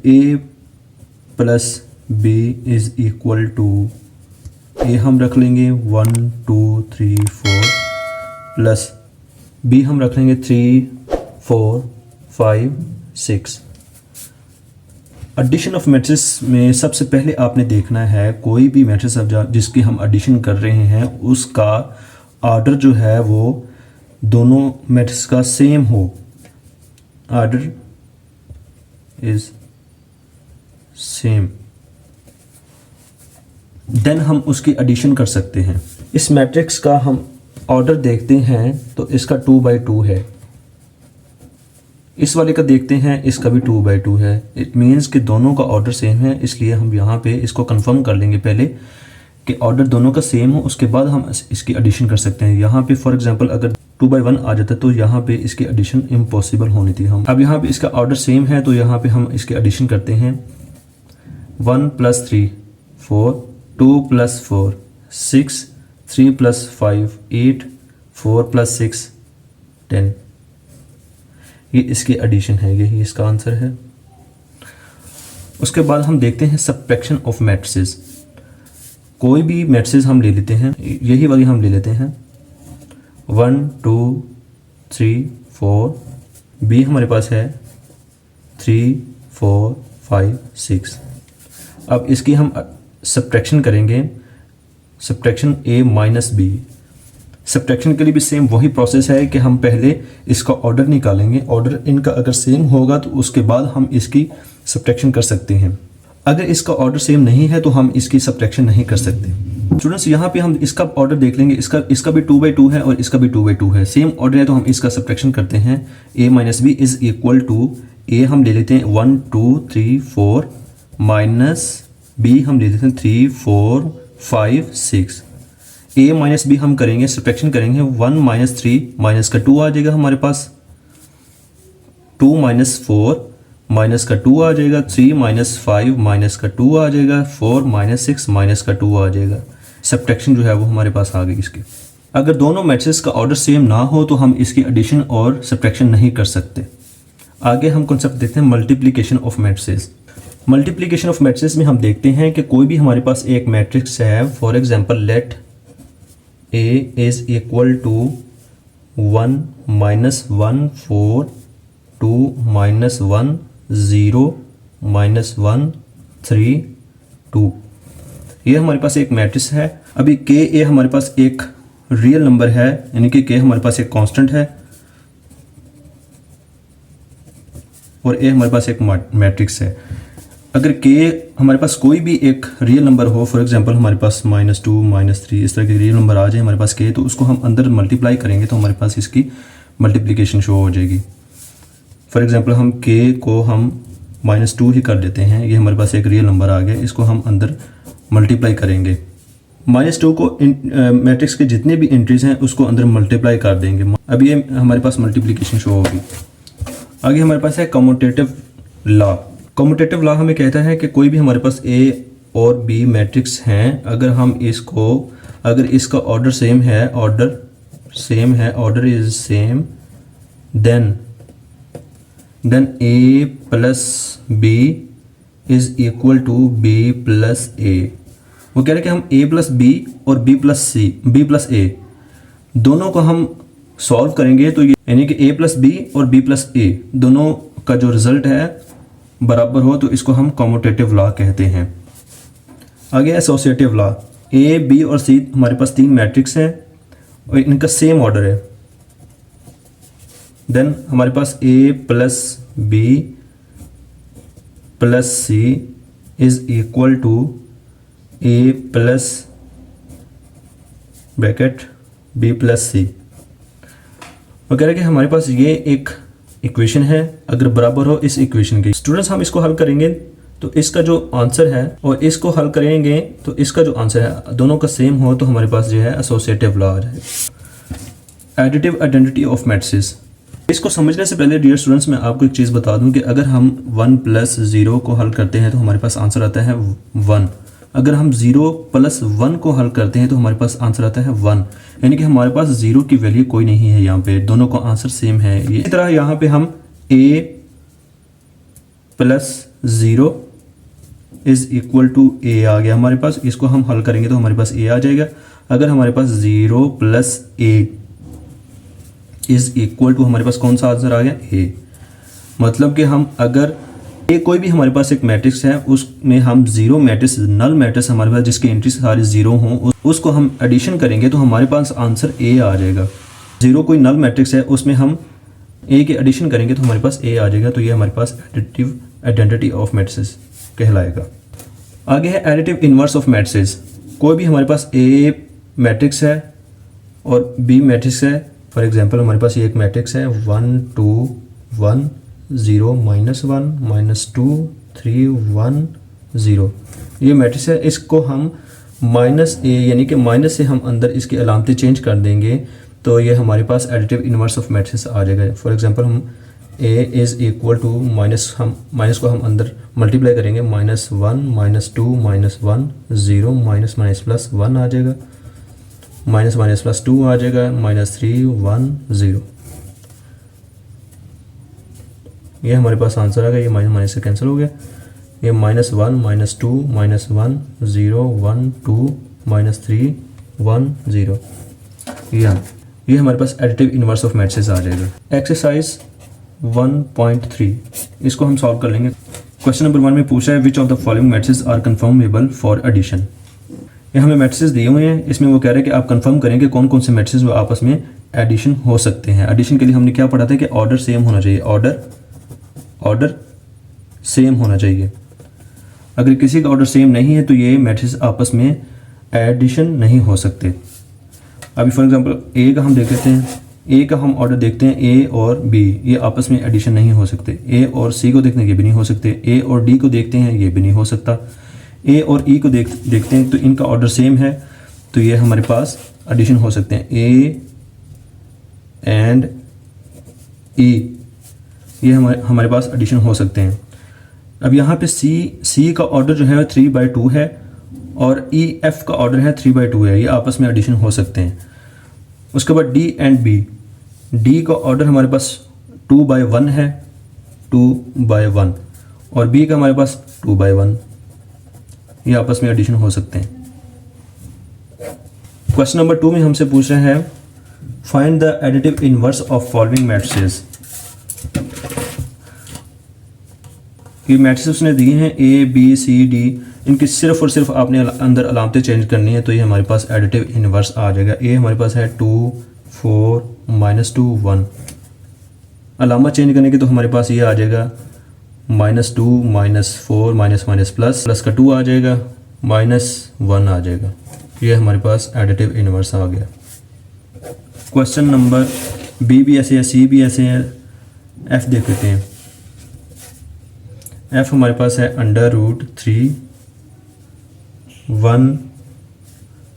A plus B is equal to, A हम रख लेंगे 1 2 3 4 प्लस बी हम रख लेंगे 3 4 5 6। एडिशन ऑफ मैट्रिक्स में सबसे पहले आपने देखना है कोई भी मैट्रिक्स जिसकी हम एडिशन कर रहे हैं उसका ऑर्डर जो है वो दोनों मैट्रिक्स का सेम हो। ऑर्डर इज सेम, देन हम उसकी एडिशन कर सकते हैं। इस मैट्रिक्स का हम ऑर्डर देखते हैं तो इसका 2 by 2 है। इस वाले का देखते हैं, इसका भी 2 by 2 है। इट मीन्स कि दोनों का ऑर्डर सेम है, इसलिए हम यहाँ पे इसको कंफर्म कर लेंगे पहले कि ऑर्डर दोनों का सेम हो, उसके बाद हम इसकी एडिशन कर सकते हैं। यहाँ पे फॉर एग्जांपल अगर 2 by 1 आ जाता तो यहाँ पे इसकी एडिशन इम्पॉसिबल होनी थी। हम अब यहाँ पे इसका ऑर्डर सेम है तो यहाँ पे हम इसकी एडिशन करते हैं। 1 + 3 4, 2 + 4 6, 3 + 5 8, 4 + 6 10। ये इसकी एडिशन है, यही इसका आंसर है। उसके बाद हम देखते हैं सब्ट्रैक्शन ऑफ मैट्रिसेस। कोई भी मैट्रिसेस हम ले लेते हैं, यही वाली हम ले लेते हैं 1 2 3 4, बी हमारे पास है 3 4 5 6। अब इसकी हम सब्ट्रैक्शन करेंगे, subtraction a minus B. Subtraction के लिए भी सेम वही प्रोसेस है कि हम पहले इसका ऑर्डर निकालेंगे। ऑर्डर इनका अगर सेम होगा तो उसके बाद हम इसकी सब्ट्रैक्शन कर सकते हैं। अगर इसका ऑर्डर सेम नहीं है तो हम इसकी सब्ट्रैक्शन नहीं कर सकते। स्टूडेंट्स यहाँ पे हम इसका ऑर्डर देख लेंगे, इसका भी 2 by 2 है और इसका भी 2 by 2 है, सेम ऑर्डर है तो हम इसका सब्ट्रैक्शन करते हैं। a minus B is equal to, A हम ले लेते हैं 1 2 3 4 माइनस बी हम ले लेते हैं 3 4 5 6। a माइनस बी हम करेंगे, सब्ट्रैक्शन करेंगे 1 - 3 माइनस का 2 आ जाएगा हमारे पास, 2 - 4 माइनस का 2 आ जाएगा, 3 - 5 माइनस का 2 आ जाएगा, 4 - 6 माइनस का 2 आ जाएगा। सब्ट्रैक्शन जो है वो हमारे पास आ गई इसकी। अगर दोनों मैट्रिक्स का ऑर्डर सेम ना हो तो हम इसकी एडिशन और सब्ट्रैक्शन नहीं कर सकते। आगे हम कॉन्सेप्ट देखते हैं multiplication of matrices. Multiplication of matrices में हम देखते हैं कि कोई भी हमारे पास एक मैट्रिक्स है, for example let a is equal to 1 - 1 4 2 - 1 0 - 1 3 2। ये हमारे पास एक मैट्रिक्स है। अभी के ए हमारे पास एक रियल नंबर है, यानी कि के हमारे पास एक कांस्टेंट है और ए हमारे पास एक मैट्रिक्स है। अगर के हमारे पास कोई भी एक रियल नंबर हो, फॉर एग्जांपल हमारे पास -2 -3 इस तरह के रियल नंबर आ जाए हमारे पास के, तो उसको हम अंदर मल्टीप्लाई करेंगे तो हमारे पास इसकी मल्टीप्लिकेशन शो हो जाएगी। फॉर एग्जांपल हम के को हम -2 ही कर देते हैं, ये हमारे पास एक रियल नंबर आ गया, इसको हम अंदर मल्टीप्लाई करेंगे। -2 को मैट्रिक्स के जितने भी एंट्रीज हैं उसको अंदर मल्टीप्लाई कर देंगे। अब ये हमारे पास मल्टीप्लिकेशन शो होगी। आगे हमारे पास है कम्यूटेटिव लॉ। कम्यूटेटिव लॉ हमें कहता है कि कोई भी हमारे पास ए और बी मैट्रिक्स हैं, अगर इसका ऑर्डर सेम है, order is same, then A plus B is equal to B plus A. वो कह रहे हैं कि हम ए प्लस बी और बी प्लस ए दोनों को हम सॉल्व करेंगे तो ये यानी कि ए प्लस बी और बी प्लस ए दोनों का जो रिजल्ट है बराबर हो तो इसको हम कम्यूटेटिव लॉ कहते हैं। आगे एसोसिएटिव लॉ। ए बी और सी हमारे पास 3 मैट्रिक्स हैं और इनका सेम ऑर्डर है। देन हमारे पास A plus B plus C is equal to A plus bracket B plus C. वो कह रहे हैं कि हमारे पास ये एक इक्वेशन है, अगर बराबर हो इस इक्वेशन की। स्टूडेंट्स हम इसको हल करेंगे तो इसका जो आंसर है और इसको हल करेंगे तो इसका जो आंसर है दोनों का सेम हो तो हमारे पास जो है एसोसिएटिव लॉ आ जाएगा। Additive identity of matrices. इसको समझने से पहले डियर स्टूडेंट्स मैं आपको एक चीज़ बता दूं कि अगर हम 1 + 0 को हल करते हैं तो हमारे पास आंसर आता है 1। अगर हम 0 + 1 को हल करते हैं तो हमारे पास आंसर आता है 1, यानी कि हमारे पास 0 की वैल्यू कोई नहीं है यहाँ पे, दोनों का आंसर सेम है। इसी तरह यहाँ पे हम a + 0 इज़ इक्वल टू ए आ गया हमारे पास। इसको हम हल करेंगे तो हमारे पास ए आ जाएगा। अगर हमारे पास 0 plus A is equal to हमारे पास कौन सा आंसर आ गया, ए। मतलब कि हम अगर ए कोई भी हमारे पास एक मैट्रिक्स है, उसमें हम जीरो मैट्रिक्स, नल मैट्रिक्स हमारे पास जिसकी एंट्री सारी जीरो हों, उसको हम एडिशन करेंगे तो हमारे पास आंसर ए आ जाएगा। जीरो कोई नल मैट्रिक्स है, उसमें हम ए के एडिशन करेंगे तो हमारे पास ए आ जाएगा। तो ये हमारे पास एडिटिव आइडेंटिटी ऑफ मैट्रिसेस कहलाएगा। आगे है एडिटिव इन्वर्स ऑफ मैट्रिसेस। कोई भी हमारे पास ए मैट्रिक्स है और बी मैट्रिक्स है। फॉर एग्जांपल हमारे पास ये एक मैट्रिक्स है 1 2 1 0 -1 -2 3 1 0। ये मैट्रिक्स है। इसको हम माइनस ए यानी कि माइनस से हम अंदर इसकी अलामतें चेंज कर देंगे तो ये हमारे पास एडिटिव इन्वर्स ऑफ मैट्रिक्स आ जाएगा। फॉर एग्जांपल हम A is equal to minus को हम अंदर मल्टीप्लाई करेंगे, -1 -2 -1 0 माइनस प्लस 1 आ जाएगा, माइनस प्लस 2 आ जाएगा, -3 1 0। ये हमारे पास आंसर आ गया। ये माइनस से कैंसिल हो गया। ये -1 -2 -1 0 1 2 -3 1 0। ये हमारे पास एडिटिव इन्वर्स ऑफ मैट्रिसेस आ जाएगा। एक्सरसाइज 1.3 इसको हम सॉल्व कर लेंगे। क्वेश्चन नंबर 1 में पूछा है which of the following matrices are conformable for addition. ये हमें मैट्रिसेस दिए हुए हैं, इसमें वो कह रहे हैं कि आप कंफर्म करें कि कौन कौन से मैट्रिसेस वो आपस में एडिशन हो सकते हैं। एडिशन के लिए हमने क्या पढ़ा था कि ऑर्डर सेम होना चाहिए, ऑर्डर सेम होना चाहिए। अगर किसी का ऑर्डर सेम नहीं है तो ये मैट्रिसेस आपस में एडिशन नहीं हो सकते। अभी फॉर एग्जांपल ए का हम देख लेते हैं। ए का हम ऑर्डर देखते हैं, ए और बी, ये आपस में एडिशन नहीं हो सकते। ए और सी को देखते हैं, ये भी नहीं हो सकते। ए और डी को देखते हैं, ये भी नहीं हो सकता। ए और ई को देखते हैं तो इनका ऑर्डर सेम है तो ये हमारे पास एडिशन हो सकते हैं। ए एंड ई ये हमारे पास एडिशन हो सकते हैं। अब यहाँ पे सी का ऑर्डर जो है 3/2 है और ई एफ का ऑर्डर है 3/2 है, ये आपस में एडिशन हो सकते हैं। उसके बाद डी एंड बी, डी का ऑर्डर हमारे पास 2/1 है, 2/1 और बी का हमारे पास 2/1, ये आपस में एडिशन हो सकते हैं। क्वेश्चन नंबर 2 में हमसे पूछ रहे हैं find the additive inverse of following matrices. ये मैट्रिसेस उसने दिए हैं A B C D, इनकी सिर्फ और सिर्फ आपने अंदर अलामतें चेंज करनी है तो ये हमारे पास एडिटिव इनवर्स आ जाएगा। A हमारे पास है 2 4 -2 1, अलामा चेंज करने की तो हमारे पास ये आ जाएगा -2 -4 माइनस प्लस का 2 आ जाएगा, -1 आ जाएगा। ये हमारे पास एडिटिव इनवर्स आ गया। क्वेश्चन नंबर बी भी ऐसे है, सी भी ऐसे है, एफ देख लेते हैं। एफ हमारे पास है √3 1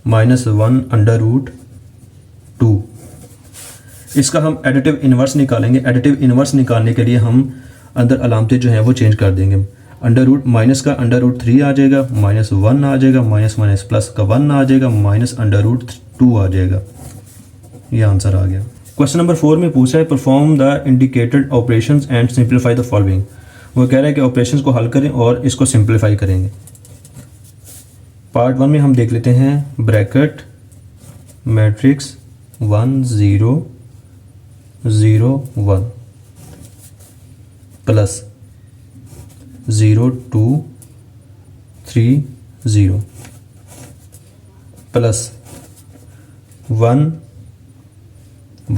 -1 √2। इसका हम एडिटिव इनवर्स निकालेंगे। एडिटिव इनवर्स निकालने के लिए हम अंदर अलामतें जो हैं वो चेंज कर देंगे। माइनस का √3 आ जाएगा, -1 आ जाएगा, माइनस प्लस का 1 आ जाएगा, -√2 आ जाएगा। ये आंसर आ गया। क्वेश्चन नंबर 4 में पूछा है perform the indicated operations and simplify the following. वो कह रहा है कि ऑपरेशंस को हल करें और इसको सिंप्लीफाई करेंगे। पार्ट 1 में हम देख लेते हैं ब्रैकेट मैट्रिक्स 1 0 0 1 प्लस 0 2 3 0 प्लस 1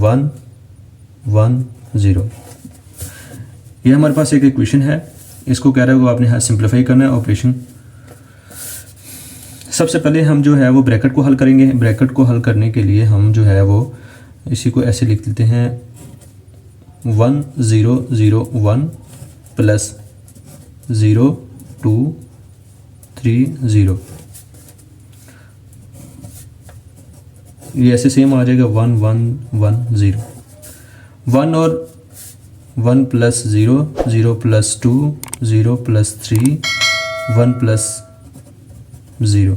1 1 0। ये हमारे पास एक इक्वेशन है, इसको कह रहा है वो आपने सिंप्लीफाई करना है ऑपरेशन। सबसे पहले हम जो है वो ब्रैकेट को हल करेंगे। ब्रैकेट को हल करने के लिए हम जो है वो इसी को ऐसे लिख लेते हैं 1 0 0 1 प्लस 0 2 3 0। ये ऐसे सेम आ जाएगा 1 1 1 0। 1 और 1 plus 0 0 plus 2 0 plus 3 1 plus 0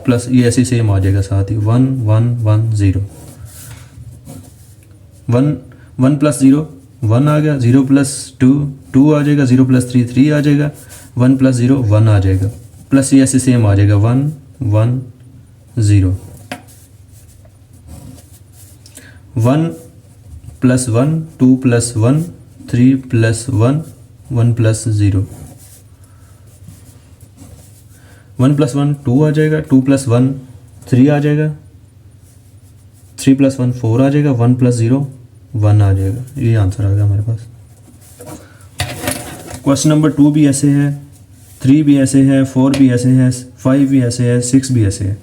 plus ये ऐसे सेम आ जाएगा साथ ही 1 1 1 0। 1 1 प्लस 0 1 आ गया, 0 प्लस 2 2 आ जाएगा, 0 प्लस 3 3 आ जाएगा, 1 प्लस 0 1 आ जाएगा, प्लस ये ऐसे सेम आ जाएगा 1 1 0, 1 plus 1 2 plus 1 3 plus 1 1 plus 0, 1 plus 1 2 आ जाएगा, 2 प्लस 1 3 आ जाएगा, 3 प्लस 1 4 आ जाएगा, 1 प्लस 0 1 आ जाएगा। ये आंसर आ गया हमारे पास। क्वेश्चन नंबर 2 भी ऐसे है, 3 भी ऐसे है, 4 भी ऐसे है, 5 भी ऐसे है, 6 भी ऐसे है।